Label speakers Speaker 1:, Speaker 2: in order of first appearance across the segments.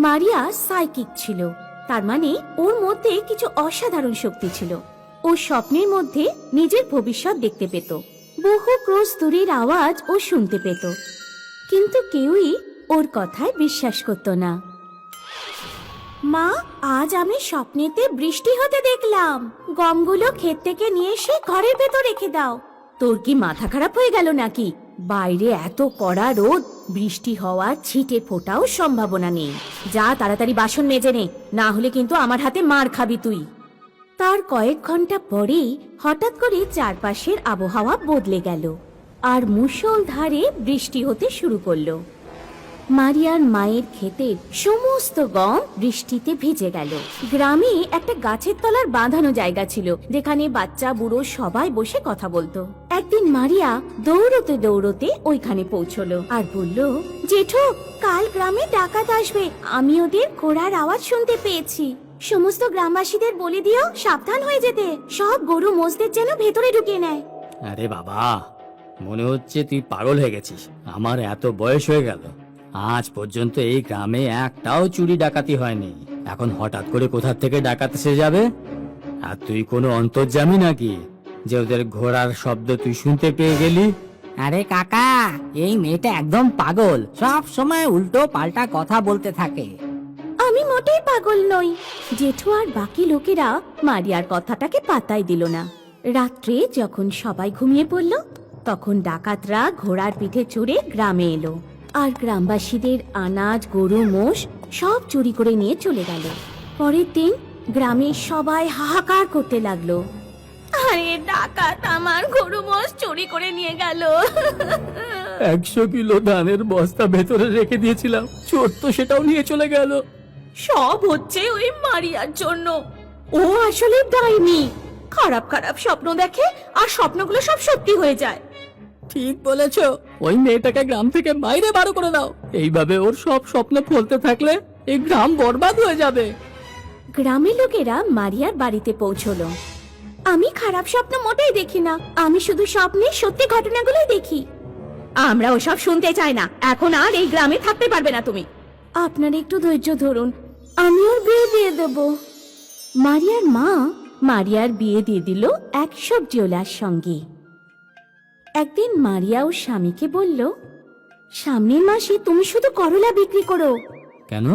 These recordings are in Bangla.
Speaker 1: মারিয়া সাইকিক ছিল, তার মানে ওর মধ্যে কিছু অসাধারণ শক্তি ছিল। ও স্বপ্নের মধ্যে নিজের ভবিষ্যৎ দেখতে পেত, বহু ক্রোশ দূরের আওয়াজ ও শুনতে পেত, কিন্তু কেউই ওর কথায় বিশ্বাস করত না। মা, আজ আমি স্বপ্নেতে বৃষ্টি হতে দেখলাম। গমগুলো ক্ষেত থেকে নিয়ে এসে ঘরের ভেতর রেখে দাও। তোর কি মাথা খারাপ হয়ে গেল নাকি? বাইরে এত কড়া রোদ, বৃষ্টি হওয়ার ছিটে ফোটাও সম্ভাবনা নেই। যা তাড়াতাড়ি বাসন মেজে নে, না হলে কিন্তু আমার হাতে মার খাবি তুই। তার কয়েক ঘন্টা পরেই হঠাৎ করে চারপাশের আবহাওয়া বদলে গেল আর মুষলধারে বৃষ্টি হতে শুরু করলো। মারিয়ার মায়ের ক্ষেতের সমস্ত গম বৃষ্টিতে ভিজে গেল। গ্রামে একটা গাছের তলার বাঁধানো জায়গা ছিল, যেখানে বাচ্চা বুড়ো সবাই বসে কথা বলতো। একদিন মারিয়া দৌড়তে দৌড়তে ওইখানে পৌঁছলো আর বলল, জেঠু, কাল গ্রামে ডাকাত আসবে। আমি ওদের ঘোড়ার আওয়াজ শুনতে পেয়েছি। সমস্ত গ্রামবাসীদের বলে দিও সাবধান হয়ে যেতে। সব গরু মোষদের যেন ভেতরে ঢুকিয়ে নেয়।
Speaker 2: আরে বাবা, মনে হচ্ছে তুই পাগল হয়ে গেছিস। আমার এত বয়স হয়ে গেল, আজ পর্যন্ত এই গ্রামে একটাও চুরি ডাকাতি হয়নি। এখন হঠাৎ করে কোথা থেকে ডাকাত এসে যাবে? আর তুই কোনো অন্তর্যামী নাকি যে ওদের ঘোড়ার শব্দ তুই শুনতে পেয়ে গেলি?
Speaker 3: আরে কাকা, এই মেয়েটা একদম পাগল, সব সময় উল্টো পাল্টা কথা বলতে থাকে।
Speaker 1: আমি মোটেই পাগল নই। জেঠু আর বাকি লোকেরা মারিয়ার কথাটাকে পাত্তাই দিল না। রাত্রে যখন সবাই ঘুমিয়ে পড়ল, তখন ডাকাতরা ঘোড়ার পিঠে চড়ে গ্রামে এলো আর গ্রামবাসীদের আনাজ, গরু, মোষ সব চুরি করে নিয়ে চলে গেল। পরের দিন গ্রামের সবাই হাহাকার করতে লাগলো, আরে ডাকাত আমার গরু মোষ চুরি করে নিয়ে গেল।
Speaker 2: 100 কিলো ধানের বস্তা ভেতরে রেখে দিয়েছিলাম, চোর তো সেটাও নিয়ে চলে গেল।
Speaker 1: সব হচ্ছে ওই মারিয়ার জন্য। ও আসলে ডাইনি, খারাপ খারাপ স্বপ্ন দেখে আর স্বপ্নগুলো সব সত্যি হয়ে যায়।
Speaker 2: ঠিক বলেছো, ওই মেয়েটাকে গ্রাম থেকে বাইরে বার করে দাও। এইভাবে ওর সব স্বপ্ন ফলতে থাকলে এই গ্রাম বরবাদ হয়ে যাবে।
Speaker 1: গ্রামের লোকেরা মারিয়ার বাড়িতে পৌঁছলো। আমি খারাপ স্বপ্ন মোটেই দেখি না, আমি শুধু স্বপ্নে সত্যি ঘটনাগুলোই দেখি। আমরা ওসব শুনতে চাই না, এখন আর এই গ্রামে থাকতে পারবে না তুমি। আপনার একটু ধৈর্য ধরুন, আমি ওর বিয়ে দিয়ে দেব। মারিয়ার মা মারিয়ার বিয়ে দিয়ে দিল এক সবজিওয়ালার সঙ্গে। একদিন মারিয়া ও স্বামীকে বলল, সামনের মাসে তুমি শুধু করলা বিক্রি করো।
Speaker 2: কেন?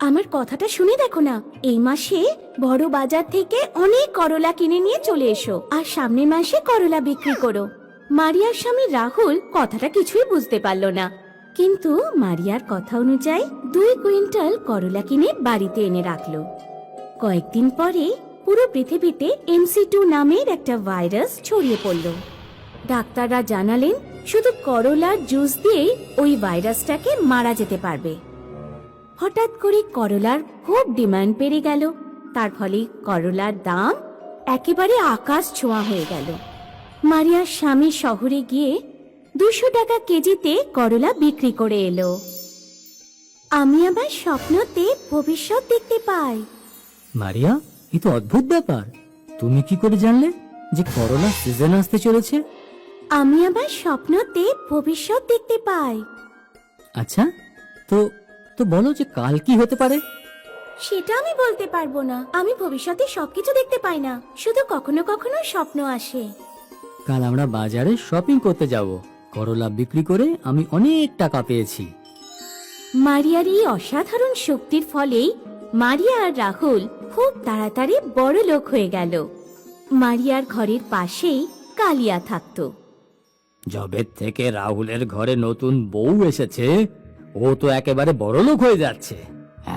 Speaker 1: আমার কথাটা শুনে দেখো না, এই মাসে বড় বাজার থেকে অনেক করলা কিনে নিয়ে চলে এসো আর সামনের মাসে করলা বিক্রি করো। মারিয়ার স্বামী রাহুল কথাটা কিছুই বুঝতে পারলো না, কিন্তু মারিয়ার কথা অনুযায়ী 2 কুইন্টাল করলা কিনে বাড়িতে এনে রাখলো। কয়েকদিন পরে পুরো পৃথিবীতে MC2 নামের একটা ভাইরাস ছড়িয়ে পড়ল। ডাক্তাররা জানালেন শুধু করলার জুস দিয়েই ওই ভাইরাসটাকে মারা যেতে পারবে। হঠাৎ করে করলার খুব ডিমান্ড বেড়ে গেল, তার ফলে করলার দাম একেবারে আকাশ ছোঁয়া হয়ে গেল। মারিয়ার স্বামী শহরে গিয়ে 200 টাকা কেজিতে করলা বিক্রি করে এলো। আমি আমার স্বপ্নতে ভবিষ্যৎ দেখতে পাই।
Speaker 2: মারিয়া, এ তো অদ্ভুত ব্যাপার। তুমি কি করে জানলে যে করলা সিজন আসতে চলেছে?
Speaker 1: আমি আমার স্বপ্নতে ভবিষ্যৎ দেখতে পাই।
Speaker 2: আচ্ছা, তো তো বলো যে কাল কি হতে পারে?
Speaker 1: সেটা আমি বলতে পারবো না, আমি ভবিষ্যতে সবকিছু দেখতে পাই না, শুধু কখনো কখনো স্বপ্ন আসে।
Speaker 2: কাল আমরা বাজারে শপিং করতে যাব। করলা বিক্রি করে আমি অনেক টাকা পেয়েছি।
Speaker 1: মারিয়ার এই অসাধারণ শক্তির ফলেই মারিয়া আর রাহুল খুব তাড়াতাড়ি বড় লোক হয়ে গেল। মারিয়ার ঘরের পাশেই কালিয়া থাকতো।
Speaker 2: যবে থেকে রাহুলের ঘরে নতুন বউ এসেছে, ও তো একেবারে বড়লোক হয়ে যাচ্ছে।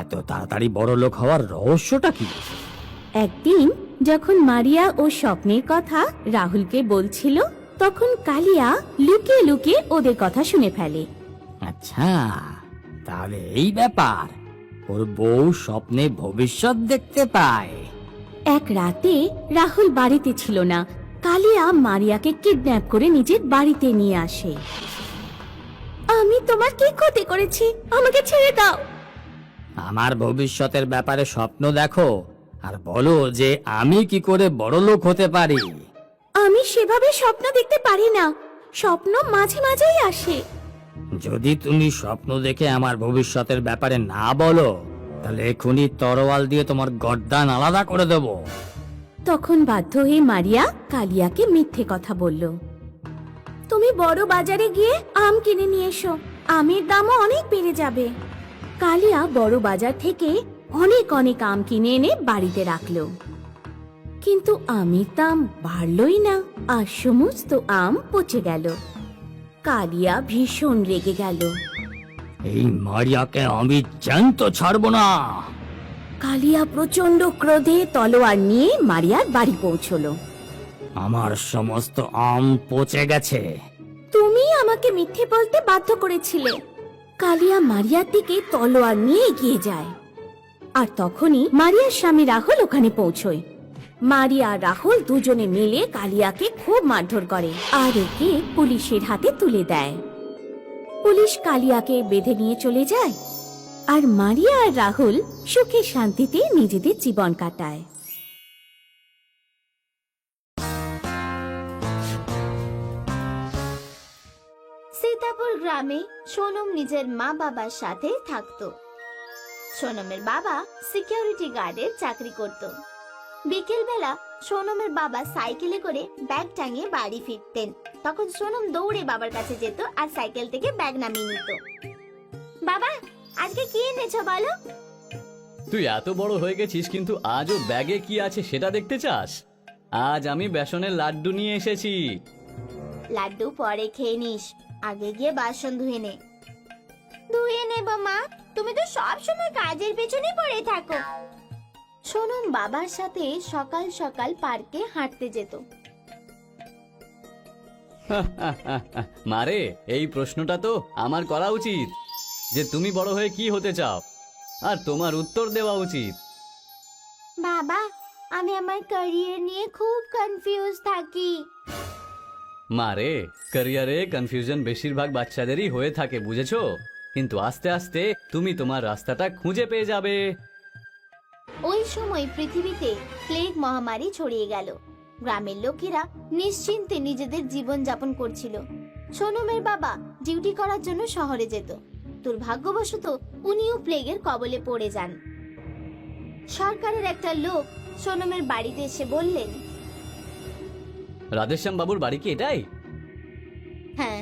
Speaker 2: এত তাড়াতাড়ি বড়লোক হওয়ার রহস্যটা কি?
Speaker 1: একদিন যখন মারিয়া ও স্বপ্নের কথা রাহুলকে বলছিল, তখন কালিয়া লুকিয়ে লুকিয়ে ওদের কথা শুনে ফেলে।
Speaker 2: আচ্ছা, তাহলে এই ব্যাপার। ওর বউ স্বপ্নে ভবিষ্যৎ দেখতে পায়।
Speaker 1: এক রাতে রাহুল বাড়িতে ছিল না, কালিয়া মারিয়াকে কিডন্যাপ করে নিজের বাড়িতে নিয়ে আসে। আমি তোমার কি ক্ষতি করেছি? আমাকে ছেড়ে দাও।
Speaker 2: আমার ভবিষ্যতের ব্যাপারে স্বপ্ন দেখো আর বলো যে আমি কি করে বড়লোক হতে পারি।
Speaker 1: আমি সেভাবে স্বপ্ন দেখতে পারি না, স্বপ্ন মাঝে মাঝেই আসে।
Speaker 2: যদি তুমি স্বপ্ন দেখে আমার ভবিষ্যতের ব্যাপারে না বলো, তাহলে এখনই তরোয়াল দিয়ে তোমার গর্দান আলাদা করে দেব।
Speaker 1: তখন বাধ্য হয়ে মারিয়া কালিয়াকে মিথ্যে কথা বলল। তুমি বড় বাজারে গিয়ে আম কিনে নিয়ে এসো, আমের দামও অনেক বেড়ে যাবে। কালিয়া বড় বাজার থেকে অনেক অনেক আম কিনে এনে বাড়িতে রাখলো, কিন্তু আমের দাম বাড়লই না, আর সমস্ত আম পচে গেল। কালিয়া ভীষণ রেগে গেল।
Speaker 2: এই মারিয়াকে আমি জ্যান্ত ছাড়বো না।
Speaker 1: কালিয়া প্রচন্ড ক্রোধে তলোয়ার নিয়ে মারিয়ার বাড়ি পৌঁছলো।
Speaker 2: আমার সমস্ত আম পচে গেছে।
Speaker 1: তুমি আমাকে মিথ্যে বলতে বাধ্য করেছিলে। কালিয়া মারিয়ার দিকে তলোয়ার নিয়ে এগিয়ে যায়, আর তখনই মারিয়ার স্বামী রাহুল ওখানে পৌঁছয়। মারিয়া আর রাহুল দুজনে মিলে কালিয়াকে খুব মারধর করে আর একে পুলিশের হাতে তুলে দেয়। পুলিশ কালিয়াকে বেঁধে নিয়ে চলে যায়, আর মারিয়া আর রাহুল সুখে শান্তিতে নিজেদের জীবন কাটায়।
Speaker 4: সীতাপুর গ্রামে সোনম নিজের মা বাবার সাথে থাকতো। সোনমের বাবা সিকিউরিটি গার্ডের চাকরি করত। বিকেল বেলা সোনমের বাবা সাইকেলে করে ব্যাগ টাঙিয়ে বাড়ি ফিরতেন। তখন সোনম দৌড়ে বাবার কাছে যেত আর সাইকেল থেকে ব্যাগ নামিয়ে নিত। বাবা, আজকে কি এনেছো বলো?
Speaker 5: তুই এত বড় হয়ে গেছিস, কিন্তু আজও ব্যাগে কি আছে সেটা দেখতে চাস? আজ আমি বেসনের লাড্ডু নিয়ে এসেছি।
Speaker 4: লাড্ডু পরে খেয়ে নিস, আগে গিয়ে বাসন ধুয়ে নে। ধুয়ে নেব মা, তুমি তো সব সময় কাজের পেছনে পড়ে থাকো। সোনম বাবার সাথে সকাল সকাল পার্কে হাঁটতে যেত।
Speaker 5: মারে, এই প্রশ্নটা তো আমার করা উচিত যে তুমি বড় হয়ে কি হতে চাও, আর তোমার উত্তর দেওয়া উচিত।
Speaker 4: বাবা, আমি আমার ক্যারিয়ার নিয়ে খুব কনফিউজ থাকি।
Speaker 5: মারে, ক্যারিয়ারে কনফিউশন বেশিরভাগ বাচ্চাদেরই হয়ে থাকে, বুঝেছো? কিন্তু আস্তে আস্তে তুমি তোমার রাস্তাটা খুঁজে পেয়ে যাবে।
Speaker 4: ওই সময় পৃথিবীতে প্লেগ মহামারী ছড়িয়ে গেল। গ্রামের লোকেরা নিশ্চিন্তে নিজেদের জীবন যাপন করছিল। সোনমের বাবা ডিউটি করার জন্য শহরে যেত। দুর্ভাগ্যবশত উনিও প্লেগের কবলে পড়ে যান। সরকারের একটা লোক সোনমের বাড়িতে এসে বললেন,
Speaker 5: রাধেশ্যাম বাবুর বাড়ি কি এটাই?
Speaker 4: হ্যাঁ।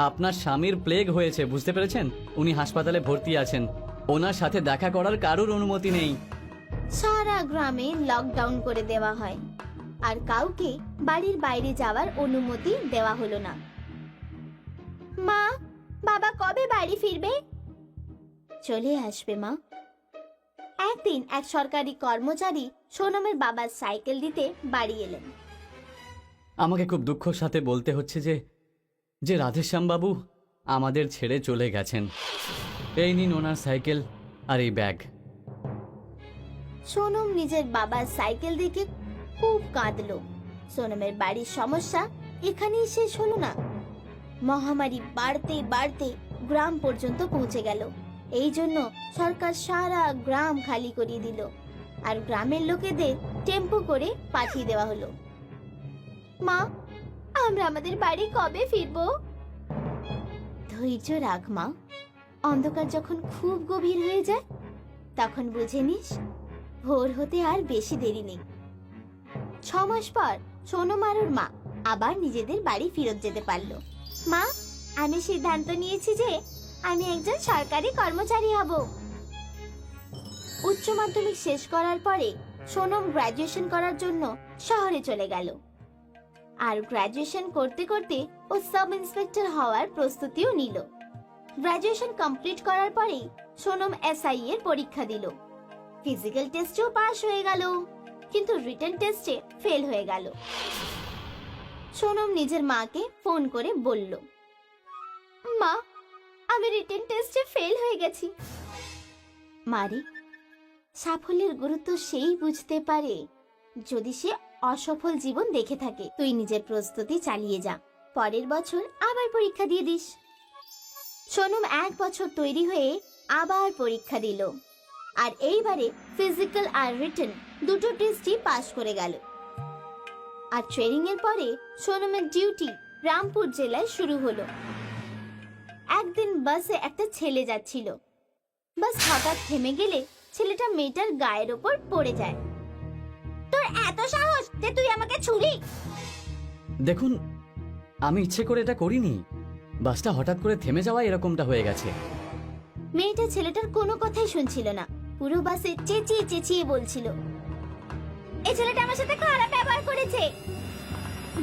Speaker 5: আপনার স্বামীর প্লেগ হয়েছে, বুঝতে পেরেছেন? উনি হাসপাতালে ভর্তি আছেন। ওনার সাথে দেখা করার কারোর অনুমতি নেই।
Speaker 4: সারা গ্রামে লকডাউন করে দেওয়া হয়, আর কাউকে বাড়ির বাইরে যাওয়ার অনুমতি দেওয়া হলো না। মা, বাবা কবে বাড়ি ফিরবে? চলে আসবে মা। একদিন এক সরকারি কর্মচারী সোনমের বাবার সাইকেল দিতে বাড়ি এলেন।
Speaker 5: আমাকে খুব দুঃখের সাথে বলতে হচ্ছে যে রাধেশ্যাম বাবু আমাদের ছেড়ে চলে গেছেন। এই নিন ওনার সাইকেল আর এই ব্যাগ।
Speaker 4: সোনম নিজের বাবার সাইকেল দেখে খুব কাঁদলো। সোনমের বাড়ির সমস্যা এখানেই শেষ হলো না, মহামারী বাড়তে বাড়তে গ্রাম পর্যন্ত পৌঁছে গেল। এই জন্য সরকার সারা গ্রাম খালি করিয়ে দিল, আর গ্রামের লোকেদের টেম্পো করে পাঠিয়ে দেওয়া হলো। মা, আমরা আমাদের বাড়ি কবে ফিরবো? ধৈর্য রাখ মা, অন্ধকার যখন খুব গভীর হয়ে যায় তখন বুঝে নিস ভোর হতে আর বেশি দেরি নেই। 6 মাস পর সোনম আর ওর মা আবার নিজেদের বাড়ি ফেরত যেতে পারলো। মা, আমি সিদ্ধান্ত নিয়েছি যে আমি একজন সরকারি কর্মচারী হব। উচ্চ মাধ্যমিক শেষ করার পরে সোনম গ্রাজুয়েশন করার জন্য শহরে চলে গেল, আর গ্রাজুয়েশন করতে করতে ও সাব ইন্সপেক্টর হওয়ার প্রস্তুতিও নিল। গ্রাজুয়েশন কমপ্লিট করার পরেই সোনম এসআই এর পরীক্ষা দিল। ফিজিক্যাল টেস্টেও পাস হয়ে গেল, কিন্তু রিটেন টেস্টে ফেল হয়ে গেল। সোনম নিজের মাকে ফোন করে বলল, মা, আমি রিটেন টেস্টে ফেল হয়ে গেছি। মারি, সাফল্যের গুরুত্ব সেই বুঝতে পারে যদি সে অসফল জীবন দেখে থাকে। তুই নিজের প্রস্তুতি চালিয়ে যা, পরের বছর আবার পরীক্ষা দিয়ে দিস। সোনম 1 বছর তৈরি হয়ে আবার পরীক্ষা দিল, আর এইবারে ফিজিক্যাল আর রিটেন দুটো টেস্টই পাস করে গেল। আর ট্রেনিং এর পরে সোনমের ডিউটি রামপুর জেলায় শুরু হলো। একদিন বাসে একটা ছেলে যাচ্ছিল। বাস হঠাৎ থেমে গেলে ছেলেটা মেয়েটার গায়ের ওপর পড়ে যায়। তোর এত সাহস যে তুই আমাকে ছুরি!
Speaker 5: দেখুন, আমি ইচ্ছে করে এটা করিনি। বাসটা হঠাৎ করে থেমে যাওয়া এরকমটা হয়ে গেছে।
Speaker 4: মেয়েটা ছেলেটার কোনো কথাই শুনছিল না, পুরো বাসে চেঁচিয়ে চেঁচিয়ে বলছিল, এই ছেলেটা আমার সাথে খারাপ ব্যবহার করেছে।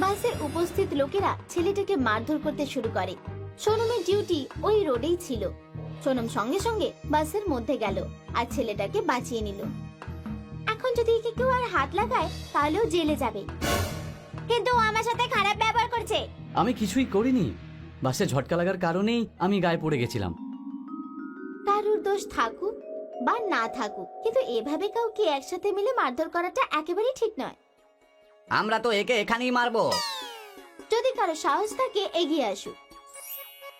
Speaker 4: বাসে উপস্থিত লোকেরা ছেলেটাকে মারধর করতে শুরু করে। সোনমের ডিউটি ওই রোডেই ছিল। সোনম সঙ্গে সঙ্গে বাসের মধ্যে গেল আর ছেলেটাকে বাঁচিয়ে নিল। এখন যদি একে কেউ আর হাত লাগায় তাহলেও জেলে যাবে, কিন্তু ও আমার সাথে খারাপ ব্যবহার করছে।
Speaker 5: আমি কিছুই করিনি। বাসে ঝটকা লাগার কারণেই আমি গায়ে পড়ে গেছিলাম।
Speaker 4: কারুর দোষ থাকুক বা না থাকুক, কিন্তু এভাবে কাউকে একসাথে মিলে মারধর করাটা একেবারেই ঠিক নয়।
Speaker 3: আমরা তো একে এখানেই মারবো।
Speaker 4: যদি কারো সাহস থাকে এগিয়ে আসুক।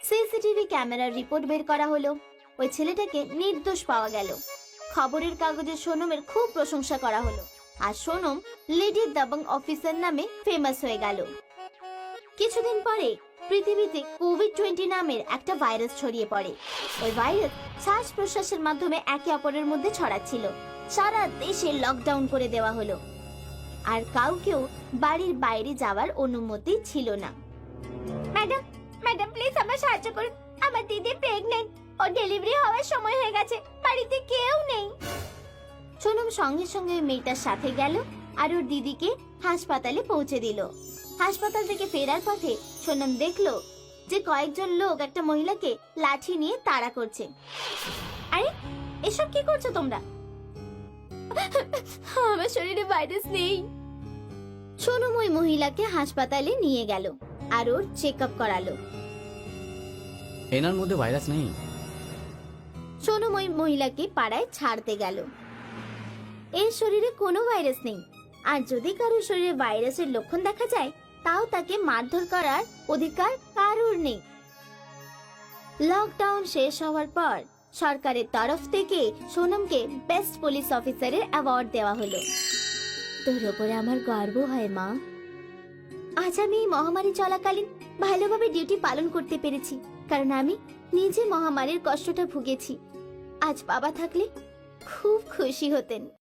Speaker 4: সিসিটিভি ক্যামেরার রিপোর্ট বের করা হলো। ওই ছেলেটাকে নির্দোষ পাওয়া গেল। খবরের কাগজে সোনমের খুব প্রশংসা করা হলো আর সোনম লেডি দাবাং অফিসার নামে ফেমাস হয়ে গেল। কিছুদিন পরে পৃথিবীতে কোভিড-20 নামের একটা ভাইরাস ছড়িয়ে পড়ে। ওই ভাইরাস শ্বাস প্রশ্বাসের মাধ্যমে একে অপরের মধ্যে ছড়াচ্ছিল। সারা দেশে লকডাউন করে দেওয়া হলো আর কাউকেও বাড়ির বাইরে যাওয়ার অনুমতি ছিল না। ম্যাডাম, ম্যাডাম প্লিজ আমার সাহায্য করুন। আমার দিদি প্রেগন্যান্ট, ও ডেলিভারি হওয়ার সময় হয়ে গেছে, বাড়িতে কেউ নেই। সোনম সঙ্গে সঙ্গে ওই মেয়েটার সাথে গেল আর ওর দিদিকে হাসপাতালে পৌঁছে দিল। হাসপাতাল থেকে ফেরার পথে সোনম দেখলো যে কয়েকজন লোক একটা মহিলাকে লাঠি নিয়ে তাড়া করছে। আরে এসব কি করছো তোমরা? আমার শরীরে ভাইরাস নেই। সোনম ওই মহিলাকে হাসপাতালে নিয়ে গেল আর ওর চেক আপ করালো।
Speaker 5: এনার মধ্যে ভাইরাস নেই।
Speaker 4: সোনম ওই মহিলাকে পাড়ায় ছাড়তে গেল। এর শরীরে কোনো ভাইরাস নেই, আর যদি কারোর শরীরে ভাইরাসের লক্ষণ দেখা যায় তাও তাকে মারধর করার অধিকার কারোর নেই। লকডাউন শেষ হওয়ার পর সরকারের তরফ থেকে সোনমকে বেস্ট পুলিশ অফিসারের অ্যাওয়ার্ড দেওয়া হলো। তোর উপরে আমার গর্ব হয় মা। আজ আমি এই মহামারী চলাকালীন ভালোভাবে ডিউটি পালন করতে পেরেছি, কারণ আমি নিজে মহামারীর কষ্টটা ভুগেছি। আজ বাবা থাকলে খুব খুশি হতেন।